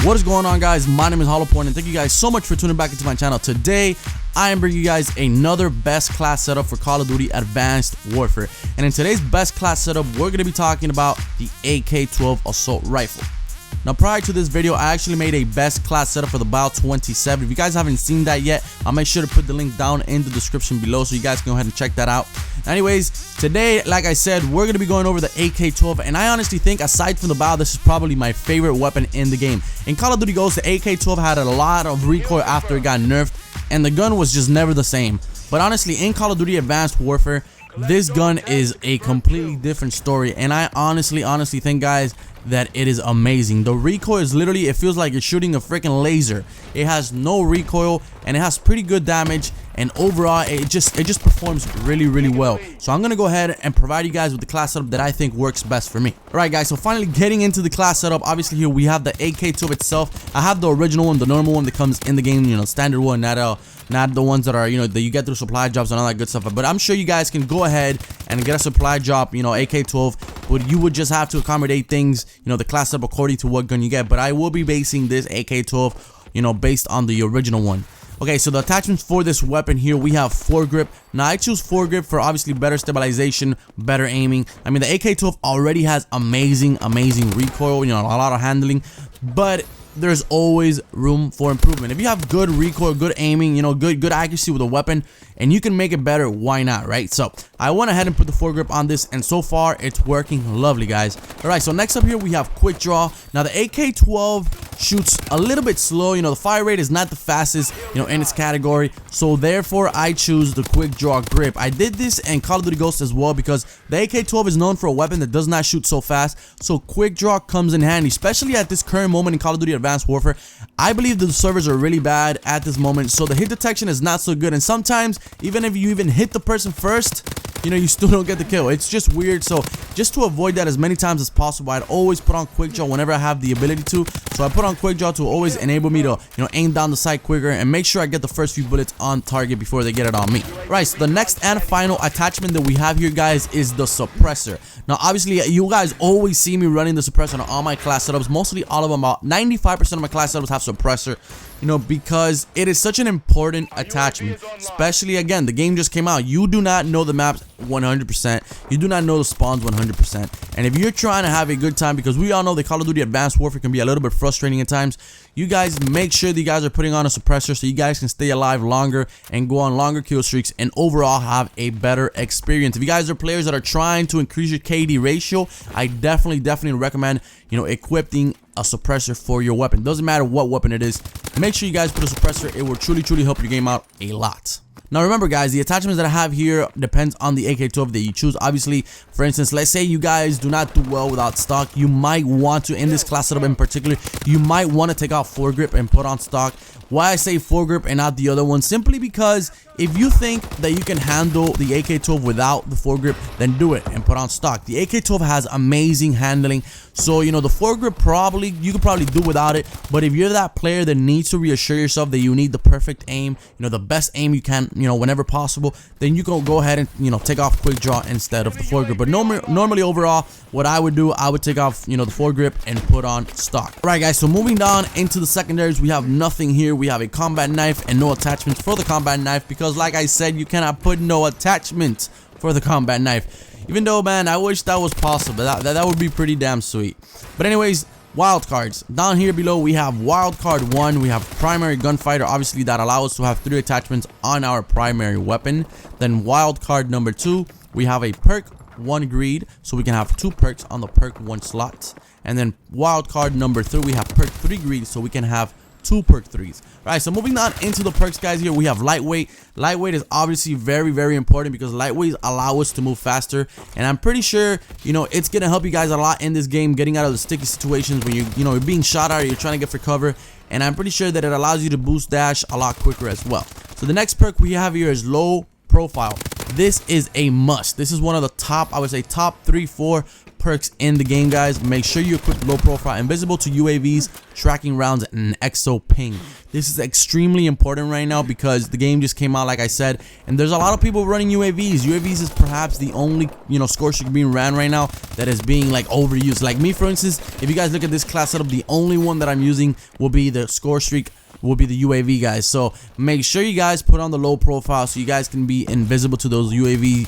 What is going on, guys? My name is HollowPoiint, and thank you guys so much for tuning back into my channel. Today I am bringing you guys another best class setup for Call of Duty Advanced Warfare, and in today's best class setup we're going to be talking about the AK-12 assault rifle. Now, prior to this video, I actually made a best class setup for the BAL 27. If you guys haven't seen that yet, I'll make sure to put the link down in the description below so you guys can go ahead and check that out. Anyways, today, like I said, we're going to be going over the AK-12, and I honestly think, aside from the BAL, this is probably my favorite weapon in the game. In Call of Duty Ghosts, the AK-12 had a lot of recoil after it got nerfed, and the gun was just never the same. But honestly, in Call of Duty Advanced Warfare, this gun is a completely different story, and I honestly think, guys, that it is amazing. The recoil is literally, it feels like you're shooting a freaking laser. It has no recoil, and it has pretty good damage, and overall it just performs really well. So I'm gonna go ahead and provide you guys with the class setup that I think works best for me. Alright, guys, so finally getting into the class setup. Obviously here we have the AK-12 itself. I have the original one, the normal one that comes in the game, you know, standard one, not the ones that are, you know, that you get through supply drops and all that good stuff. But I'm sure you guys can go ahead and get a supply drop, you know, AK-12, but you would just have to accommodate things, you know, the class up according to what gun you get. But I will be basing this AK-12, you know, based on the original one. Okay, so the attachments for this weapon here, we have foregrip. Now I choose foregrip for obviously better stabilization, better aiming. I mean, the AK-12 already has amazing recoil, you know, a lot of handling, but there's always room for improvement. If you have good recoil, good aiming, you know, good accuracy with a weapon, and you can make it better, why not, right? So I went ahead and put the foregrip on this, and so far it's working lovely, guys. All right, so next up here we have quick draw. Now the AK-12 shoots a little bit slow, you know, the fire rate is not the fastest, you know, in its category, so therefore I choose the quick draw grip. I did this in Call of Duty Ghosts as well because the AK-12 is known for a weapon that does not shoot so fast, so quick draw comes in handy, especially at this current moment in Call of Duty Advanced Warfare. I believe the servers are really bad at this moment, so the hit detection is not so good, and sometimes even if you even hit the person first, you know, you still don't get the kill. It's just weird. So just to avoid that as many times as possible, I'd always put on quick draw whenever I have the ability to. So I put on quick draw to always enable me to, you know, aim down the sight quicker and make sure I get the first few bullets on target before they get it on me. Right, so the next and final attachment that we have here, guys, is the suppressor. Now obviously you guys always see me running the suppressor on all my class setups. Mostly all of them, about 95% of my class setups have suppressor, you know, because it is such an important attachment. Especially, again, the game just came out. You do not know the maps 100%. You do not know the spawns 100%. And if you're trying to have a good time, because we all know that Call of Duty Advanced Warfare can be a little bit frustrating at times, you guys make sure that you guys are putting on a suppressor so you guys can stay alive longer and go on longer kill streaks and overall have a better experience. If you guys are players that are trying to increase your KD ratio, I definitely recommend, you know, equipping a suppressor for your weapon. Doesn't matter what weapon it is, make sure you guys put a suppressor. It will truly help your game out a lot. Now remember, guys, the attachments that I have here depends on the AK-12 that you choose. Obviously, for instance, let's say you guys do not do well without stock, you might want to, in this class setup in particular, you might want to take out foregrip and put on stock. Why I say foregrip and not the other one? Simply because if you think that you can handle the AK-12 without the foregrip, then do it and put on stock. The AK-12 has amazing handling, so you know the foregrip you could probably do without it. But if you're that player that needs to reassure yourself that you need the perfect aim, you know, the best aim you can, you know, whenever possible, then you can go ahead and, you know, take off quick draw instead of the foregrip. But normally overall, what I would do, I would take off, you know, the foregrip and put on stock. All right, guys, so moving down into the secondaries, we have nothing here. We have a combat knife and no attachments for the combat knife because, like I said, you cannot put no attachment for the combat knife. Even though, man, I wish that was possible. That would be pretty damn sweet. But anyways, wildcards. Down here below, we have wildcard 1. We have primary gunfighter, obviously, that allow us to have 3 attachments on our primary weapon. Then wildcard number 2, we have a perk 1 greed, so we can have 2 perks on the perk 1 slot. And then wildcard number 3, we have perk 3 greed, so we can have 2 perk 3s. Right, so moving on into the perks, guys, here we have lightweight. Lightweight is obviously very important because lightweight allow us to move faster, and I'm pretty sure, you know, it's gonna help you guys a lot in this game, getting out of the sticky situations when you know, you're being shot at or you're trying to get for cover, and I'm pretty sure that it allows you to boost dash a lot quicker as well. So the next perk we have here is low profile. This is a must. This is one of the top, I would say, top 3-4 perks in the game, guys, make sure you equip low profile, invisible to UAVs, tracking rounds, and exo ping. This is extremely important right now because the game just came out, like I said, and there's a lot of people running UAVs. UAVs is perhaps the only, score streak being ran right now that is being like overused. Like me, for instance, if you guys look at this class setup, the only one that I'm using will be the score streak, will be the UAV, guys. So make sure you guys put on the low profile so you guys can be invisible to those UAV,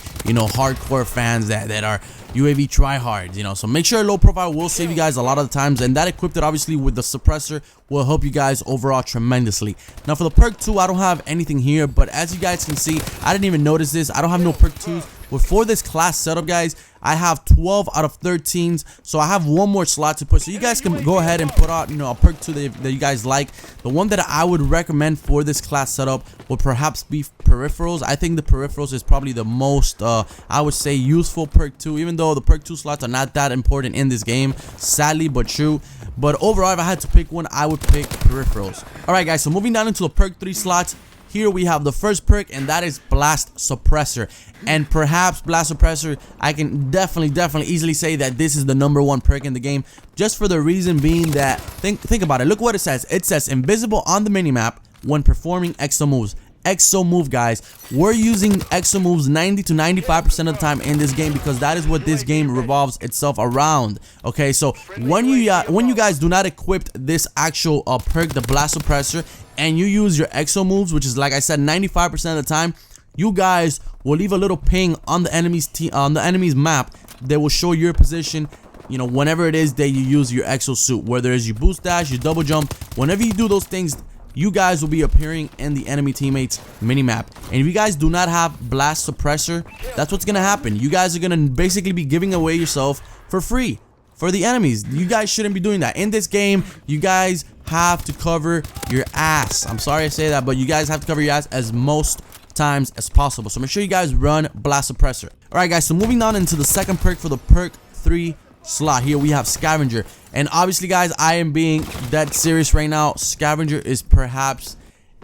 hardcore fans that are UAV tryhards, so make sure low profile will save you guys a lot of the times, and that equipped it obviously with the suppressor will help you guys overall tremendously. Now for the perk 2, I don't have anything here, but as you guys can see, I didn't even notice this, I don't have no perk 2s. But for this class setup, guys, I have 12 out of 13s, so I have one more slot to put. So you guys can go ahead and put out, a perk 2 that you guys like. The one that I would recommend for this class setup would perhaps be peripherals. I think the peripherals is probably the most, I would say, useful perk 2, even though the perk 2 slots are not that important in this game, sadly but true. But overall, if I had to pick one, I would pick peripherals. Alright, guys, so moving down into the perk 3 slots. Here we have the first perk, and that is Blast Suppressor. And perhaps Blast Suppressor, I can definitely easily say that this is the #1 perk in the game, just for the reason being that, think about it. Look what it says. It says invisible on the minimap when performing exo moves. Exo move, guys, we're using exo moves 90 to 95% of the time in this game because that is what this game revolves itself around. Okay, so when you guys do not equip this actual perk, the Blast Suppressor, and you use your exo moves, which is, like I said, 95% of the time, you guys will leave a little ping on the enemy's map that will show your position, whenever it is that you use your exo suit, whether it's you boost dash, you double jump. Whenever you do those things, you guys will be appearing in the enemy teammates minimap. And if you guys do not have Blast Suppressor, that's what's gonna happen. You guys are gonna basically be giving away yourself for free for the enemies. You guys shouldn't be doing that. In this game, you guys have to cover your ass. I'm sorry I say that, but you guys have to cover your ass as most times as possible. So make sure you guys run Blast Suppressor. Alright, guys, so moving on into the second perk for the perk 3 slot. Here we have Scavenger, and obviously, guys, I am being dead serious right now. Scavenger is perhaps,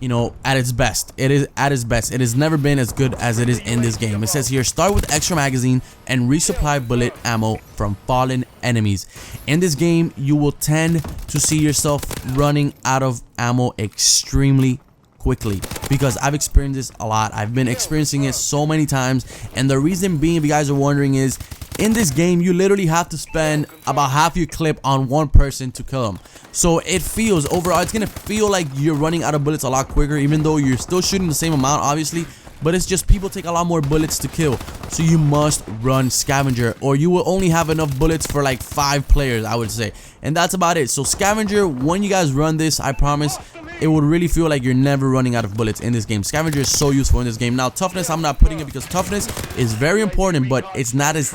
at its best. It is at its best. It has never been as good as it is in this game. It says here, start with extra magazine and resupply bullet ammo from fallen enemies. In this game, you will tend to see yourself running out of ammo extremely quickly, because I've experienced this a lot. I've been experiencing it so many times, and the reason being, if you guys are wondering, is in this game you literally have to spend about half your clip on one person to kill them. So it feels, overall, it's gonna feel like you're running out of bullets a lot quicker, even though you're still shooting the same amount, obviously, but it's just people take a lot more bullets to kill. So you must run Scavenger, or you will only have enough bullets for like 5 players, I would say, and that's about it. So Scavenger, when you guys run this, I promise it would really feel like you're never running out of bullets in this game. Scavenger is so useful in this game. Now toughness, I'm not putting it because toughness is very important, but it's not as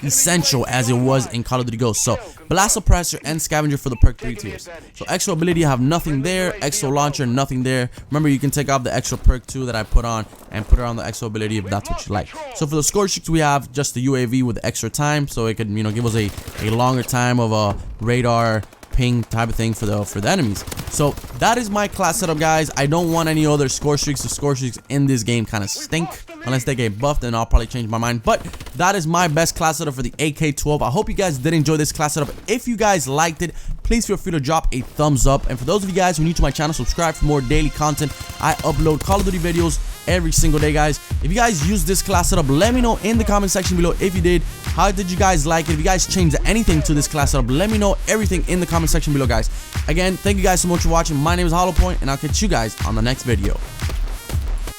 essential as it was in Call of Duty Ghosts. So Blast Suppressor and Scavenger for the perk 3 tiers. So extra ability, have nothing there. Extra launcher, nothing there. Remember, you can take off the extra perk 2 that I put on and put it on the extra ability if that's what you like. So for the score streaks, we have just the UAV with extra time, so it could give us a longer time of a radar ping type of thing for the enemies. So that is my class setup, guys. I don't want any other score streaks. The score streaks in this game kind of stink. Unless they get buffed, then I'll probably change my mind. But that is my best class setup for the AK-12. I hope you guys did enjoy this class setup. If you guys liked it, please feel free to drop a thumbs up. And for those of you guys who are new to my channel, subscribe for more daily content. I upload Call of Duty videos every single day, guys. If you guys use this class setup, let me know in the comment section below if you did. How did you guys like it? If you guys changed anything to this class setup, let me know everything in the comment section below, guys. Again, thank you guys so much for watching. My name is HollowPoiint, and I'll catch you guys on the next video.